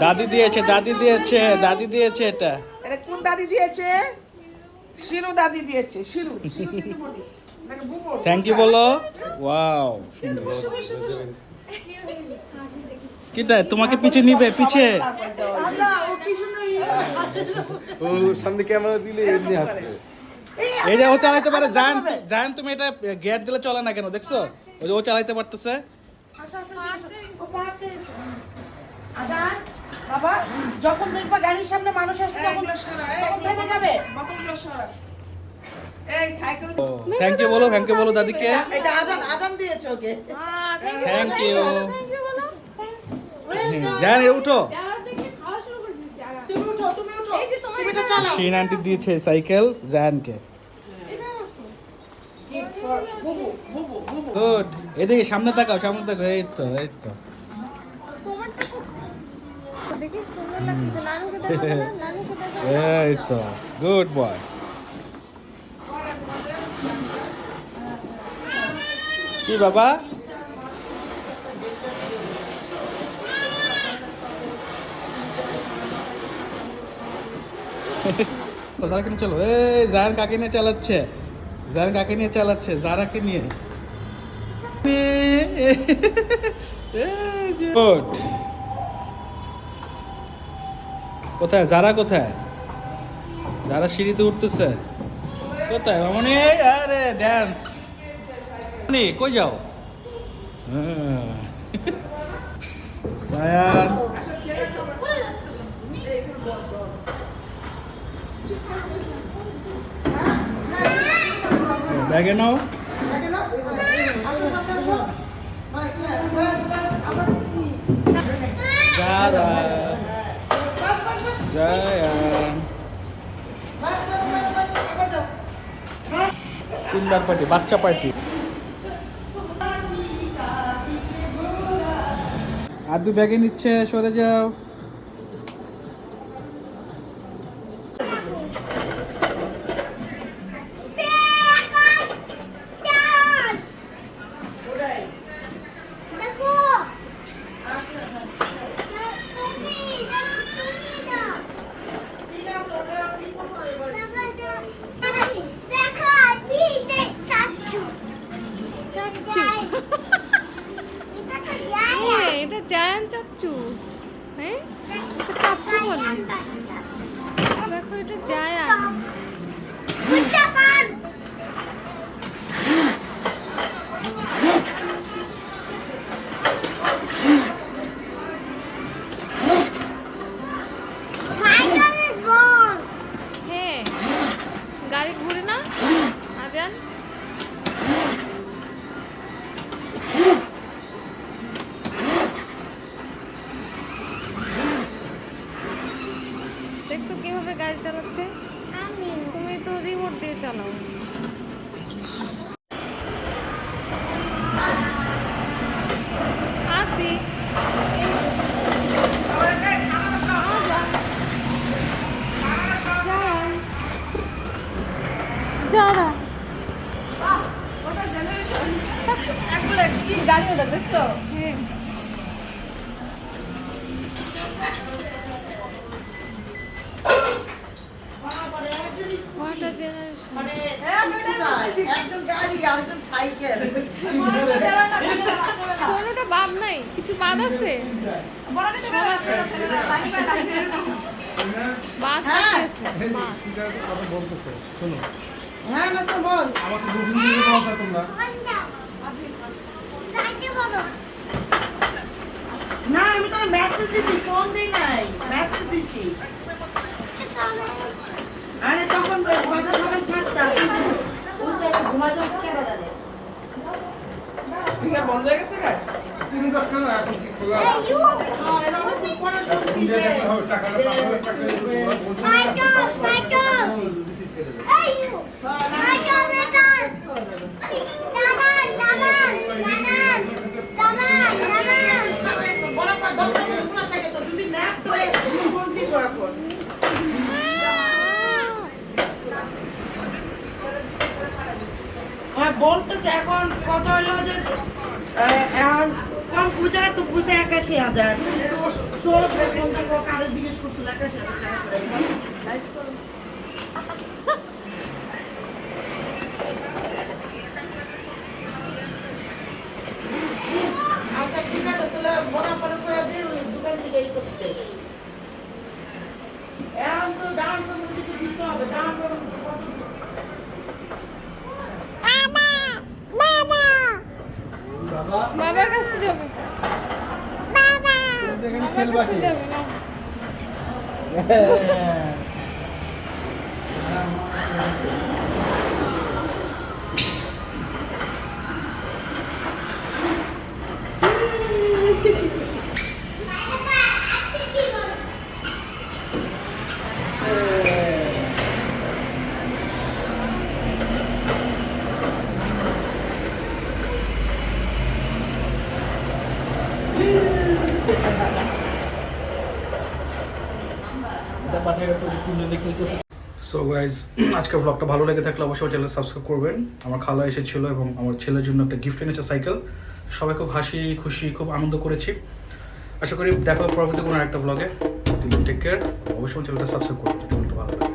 দাদি দিয়েছে, দাদি দিয়েছে, দাদি দিয়েছে এটা। এটা কোন দাদি দিয়েছে? শিরু দাদি দিয়েছে। শিরু দিদিমণি। নাকি বুবু? থ্যাংক ইউ বলো। ওয়াও, বসো, বসো, বসো। কিটা তোমাকে পিছে নিবে, পিছে। আল্লাহ, ও কি সুন্দর ও সামনে ক্যামেরা দিলে এমনি হাসবে। এই যে ও চালাইতে পারে। জান, জান তুমি এটা গিয়ার দিলে চলে না কেন দেখছো? ওই যে ও চালাইতে পারতেছে। ও পারতে। আদান, বাবা, যখন দেখবা গাড়ির সামনে মানুষ আসছে তখন থেমে যাবে। বোতলগুলো সরা। এই সাইকেল। থ্যাংক ইউ বলো, থ্যাংক ইউ বলো দাদিকে। এটা আজান দিয়েছে ওকে। Thank you. জান এ উঠো। তুমি উঠো, তুমি উঠো। তুমি এটা চালাও। শিন আন্টি দিয়েছে সাইকেল জানকে। বুবু, বুবু, বুবু। গুড। এদিকে সামনে তাকাও, সামনে তাকাও। এই তো, এই তো। এই তো, গুড বয়। কি বাবা? জারাকে নিয়ে চলো। এই জায়ান কাকে নিয়ে চালাচ্ছে? জায়ান কাকে নিয়ে চালাচ্ছে? জারাকে নিয়ে। গুড। কোথায় জারা? কোথায় জারা? সিঁড়িতে উঠতেছে। কোথায় মামনি? আরে ড্যান্স। মামনি কই যাও? জায়ান ব্যাগে নাও। জারা, জায়ান। চিল্লার পার্টি, বাচ্চা পার্টি। আদু ব্যাগে নিচ্ছে, সরে যাও। এটা জায়ান চাচ্চু। হ্যাঁ, এটা চাচ্চু বলে। দেখো এটা জায়ান। হ্যাঁ, গাড়ি ঘুরে না আজান। দেখছো কিভাবে গাড়ি চালাচ্ছে? তুমি তো রিমোট দিয়ে চালাও। আদি যারা কি গাড়ি ওটা দেখছো? কয়টা জেনারেশন। একজন গাড়ি আরেকজন সাইকেল। কোনোটা বাদ নাই, কিছু বাদ আছে? সব আছে। বাস আছে, বাস। বলতেছে শোনো, হ্যাঁ না বল। আমাকে দুদিন দিকে কথা তোমরা না, আমি তোর মেসেজ দিছি, ফোন দেই নাই, মেসেজ দিছি। আরে তখন বাজার বাজার ছাড়তাম। ওই তো একটা ঘুমাই যাচ্ছে কেনা জানে। সিগার বন্ধ হয়ে গেছে গা? 3-10 টাকা এখন কি খোলা? হ্যাঁ, এটা অনেক পরে শুনছি যে টাকাটা 5,000 টাকা রিসিভ করে দেবে। বড় পা 10 টাকা খোলা থাকে তো যদি ম্যাচ করে ফোন দিব এখন। হ্যাঁ বলতেছে এখন কত হলো যে এখন কম পূজা তো পয়সা 81,000 সৌরভ ভাই কোন থেকে কারে জিজ্ঞেস করছিল 81,000 টাকা করে লাইভ করো আচ্ছা ঠিক আছে তাহলে বড় করে দিয়ে দোকান থেকে এই করতে এখন তো দাম তো কিছু দিতে হবে দাম তো বাবার কাছে যাবে বাবার কাছে যাবে না সো গাইজ আজকের ব্লগটা ভালো লেগে থাকলে অবশ্যই চ্যানেল সাবস্ক্রাইব করবেন। আমার খালা এসেছিল এবং আমার ছেলের জন্য একটা গিফট এনেছে সাইকেল। সবাই খুব হাসি খুশি খুব আনন্দ করেছি। আশা করি দেখা হবে পরবর্তী কোনো একটা ব্লগে। টেক কেয়ার, অবশ্যই চ্যানেলটা সাবস্ক্রাইব করবেন, ভালো লাগে।